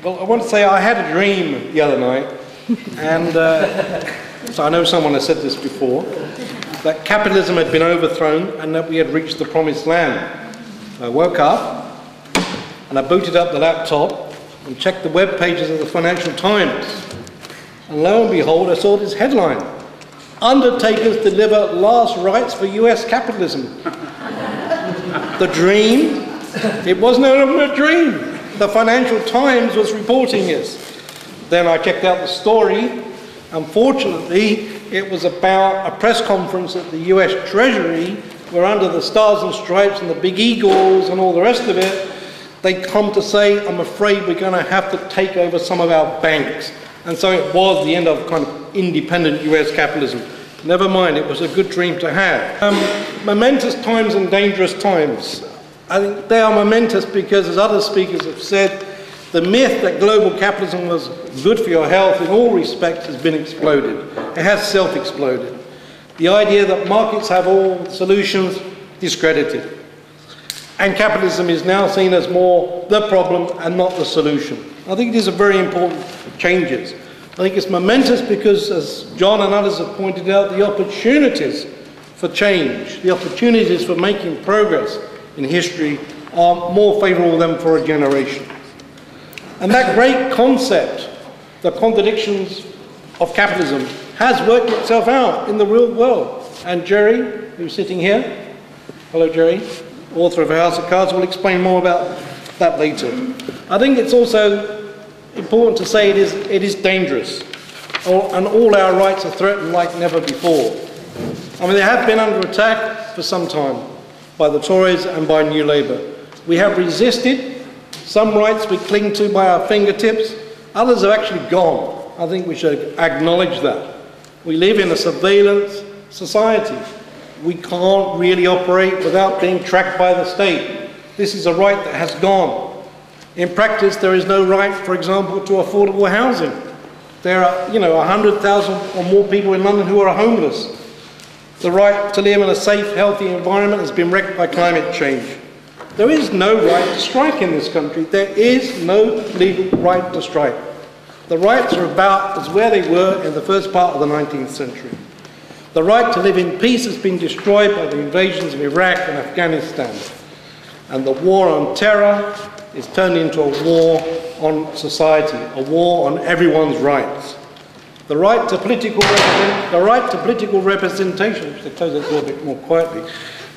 Well, I want to say I had a dream the other night, and so I know someone has said this before, that capitalism had been overthrown and that we had reached the promised land. I woke up and I booted up the laptop and checked the web pages of the Financial Times, and lo and behold, I saw this headline: "Undertakers deliver last rites for US capitalism." The dream, it was no longer a dream. The Financial Times was reporting this. Then I checked out the story. Unfortunately, it was about a press conference at the US Treasury where, under the stars and stripes and the big eagles and all the rest of it, they come to say, "I'm afraid we're going to have to take over some of our banks." And so it was the end of kind of independent US capitalism. Never mind, it was a good dream to have. Momentous times and dangerous times. I think they are momentous because, as other speakers have said, the myth that global capitalism was good for your health in all respects has been exploded. It has self-exploded. The idea that markets have all solutions, discredited. And capitalism is now seen as more the problem and not the solution. I think these are very important changes. I think it's momentous because, as John and others have pointed out, the opportunities for change, the opportunities for making progress in history are more favourable than for a generation. And that great concept, the contradictions of capitalism, has worked itself out in the real world. And Jerry, who's sitting here, hello Jerry, author of House of Cards, will explain more about that later. I think it's also important to say it is dangerous, and all our rights are threatened like never before. I mean, they have been under attack for some time by the Tories and by New Labour. We have resisted. Some rights we cling to by our fingertips, others have actually gone. I think we should acknowledge that. We live in a surveillance society. We can't really operate without being tracked by the state. This is a right that has gone. In practice, there is no right, for example, to affordable housing. There are, 100,000 or more people in London who are homeless. The right to live in a safe, healthy environment has been wrecked by climate change. There is no right to strike in this country. There is no legal right to strike. The rights are about as where they were in the first part of the 19th century. The right to live in peace has been destroyed by the invasions of Iraq and Afghanistan. And the war on terror is turned into a war on society, a war on everyone's rights. The right to political representation, which they close that door a bit more quietly,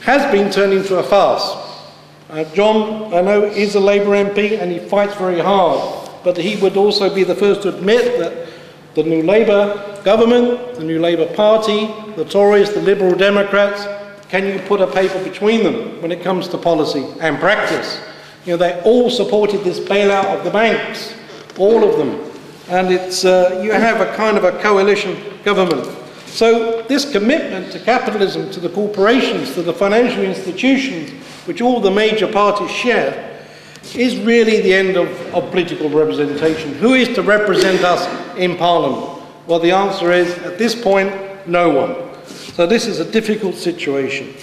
has been turned into a farce. John, I know, is a Labour MP and he fights very hard, but he would also be the first to admit that the New Labour government, the New Labour Party, the Tories, the Liberal Democrats, can you put a paper between them when it comes to policy and practice? They all supported this bailout of the banks, all of them. And it's, you have a kind of a coalition government. So this commitment to capitalism, to the corporations, to the financial institutions, which all the major parties share, is really the end of political representation. Who is to represent us in Parliament? Well, the answer is, at this point, no one. So this is a difficult situation.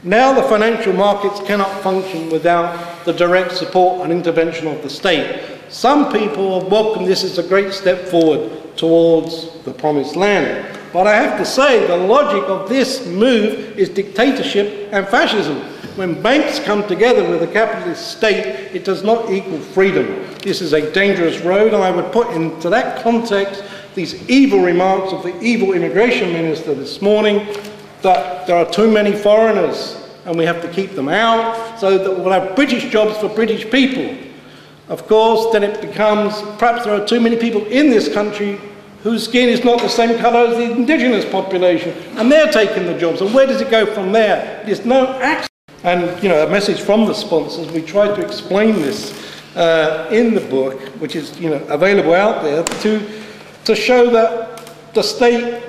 Now the financial markets cannot function without the direct support and intervention of the state. Some people have welcomed this as a great step forward towards the promised land. But I have to say, the logic of this move is dictatorship and fascism. When banks come together with a capitalist state, it does not equal freedom. This is a dangerous road, and I would put into that context these evil remarks of the evil immigration minister this morning, that there are too many foreigners and we have to keep them out so that we'll have British jobs for British people. Of course, then it becomes, perhaps there are too many people in this country whose skin is not the same colour as the indigenous population, and they're taking the jobs. And where does it go from there? There's no access. And, a message from the sponsors, we tried to explain this in the book, which is, available out there, to show that the state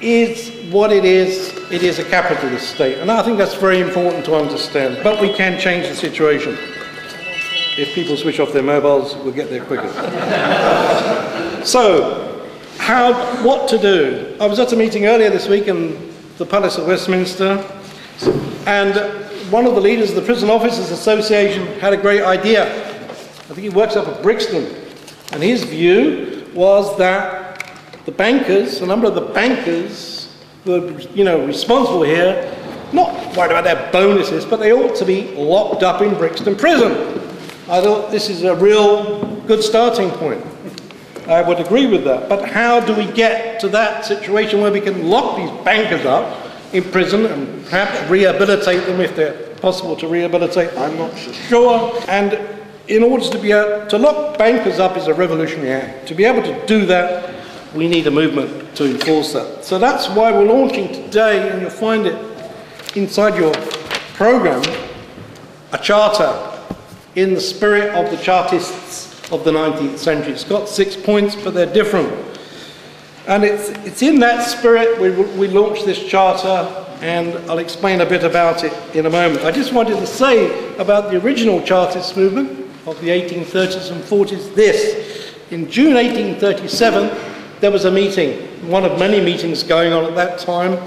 is what it is. It is a capitalist state. And I think that's very important to understand. But we can change the situation. If people switch off their mobiles, we'll get there quicker. So, what to do? I was at a meeting earlier this week in the Palace of Westminster, and one of the leaders of the Prison Officers Association had a great idea. I think he works up at Brixton. And his view was that the bankers, a number of the bankers who are responsible here, not worried about their bonuses, but they ought to be locked up in Brixton Prison. I thought this is a real good starting point. I would agree with that. But how do we get to that situation where we can lock these bankers up in prison and perhaps rehabilitate them if they're possible to rehabilitate? I'm not so sure. And in order to be able to lock bankers up is a revolutionary act. To be able to do that, we need a movement to enforce that. So that's why we're launching today, and you'll find it inside your program, a charter in the spirit of the Chartists of the 19th century. It's got 6 points, but they're different. And it's in that spirit we launched this charter, and I'll explain a bit about it in a moment. I just wanted to say about the original Chartist movement of the 1830s and 40s this. In June 1837, there was a meeting, one of many meetings going on at that time,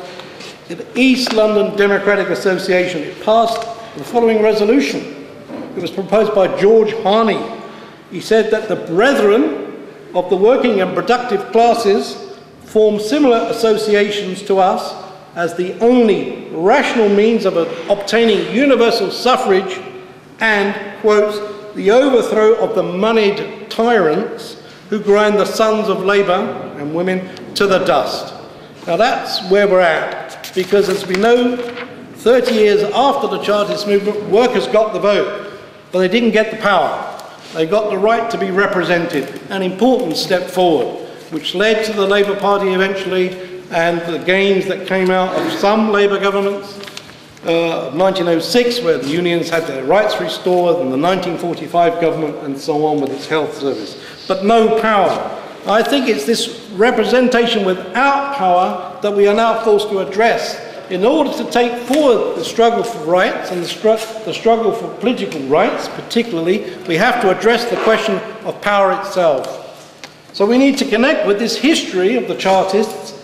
in the East London Democratic Association. It passed the following resolution. It was proposed by George Harney. He said that the brethren of the working and productive classes form similar associations to us as the only rational means of obtaining universal suffrage and, quotes, the overthrow of the moneyed tyrants who grind the sons of labour and women to the dust. Now that's where we're at, because as we know, 30 years after the Chartist movement, workers got the vote, but they didn't get the power. They got the right to be represented, an important step forward, which led to the Labour Party eventually, and the gains that came out of some Labour governments, 1906, where the unions had their rights restored, and the 1945 government, and so on, with its health service. But no power. I think it's this representation without power that we are now forced to address. In order to take forward the struggle for rights and the struggle for political rights, particularly, we have to address the question of power itself. So we need to connect with this history of the Chartists,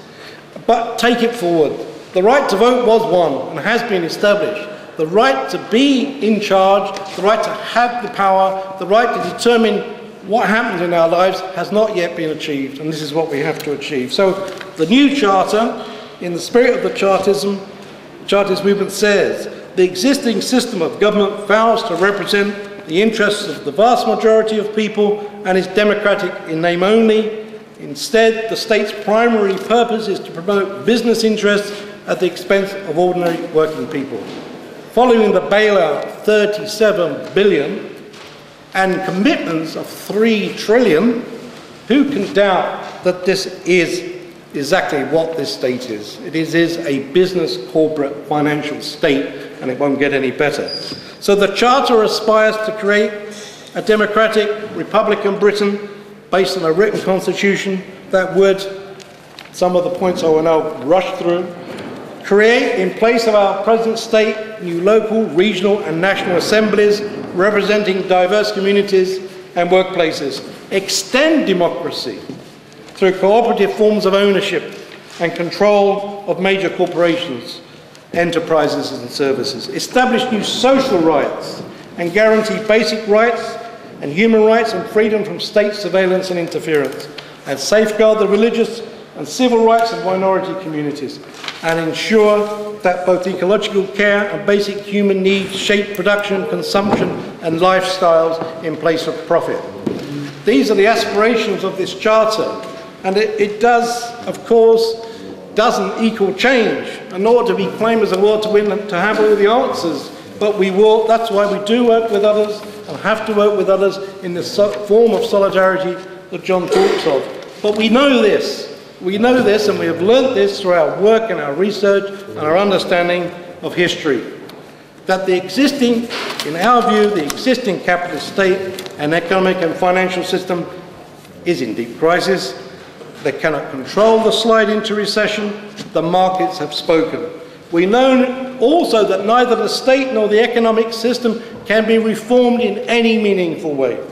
but take it forward. The right to vote was won and has been established. The right to be in charge, the right to have the power, the right to determine what happens in our lives has not yet been achieved, and this is what we have to achieve. So the new charter, in the spirit of the Chartist movement, says the existing system of government fails to represent the interests of the vast majority of people and is democratic in name only. Instead, the state's primary purpose is to promote business interests at the expense of ordinary working people. Following the bailout of 37 billion and commitments of 3 trillion, who can doubt that this is exactly what this state is? It is a business, corporate, financial state, and it won't get any better. So the Charter aspires to create a democratic, Republican Britain based on a written constitution that would, some of the points I will now rush through, create in place of our present state new local, regional and national assemblies representing diverse communities and workplaces, extend democracy through cooperative forms of ownership and control of major corporations, enterprises and services, establish new social rights and guarantee basic rights and human rights and freedom from state surveillance and interference, and safeguard the religious and civil rights of minority communities, and ensure that both ecological care and basic human needs shape production, consumption and lifestyles in place of profit. These are the aspirations of this charter, and it does, of course, doesn't equal change, and nor do we claim as a will to win to have all the answers, but we will. That's why we do work with others and have to work with others in the form of solidarity that John talks of. But we know this, and we have learnt this through our work and our research and our understanding of history, that the existing, in our view, the existing capitalist state and economic and financial system is in deep crisis. They cannot control the slide into recession. The markets have spoken. We know also that neither the state nor the economic system can be reformed in any meaningful way.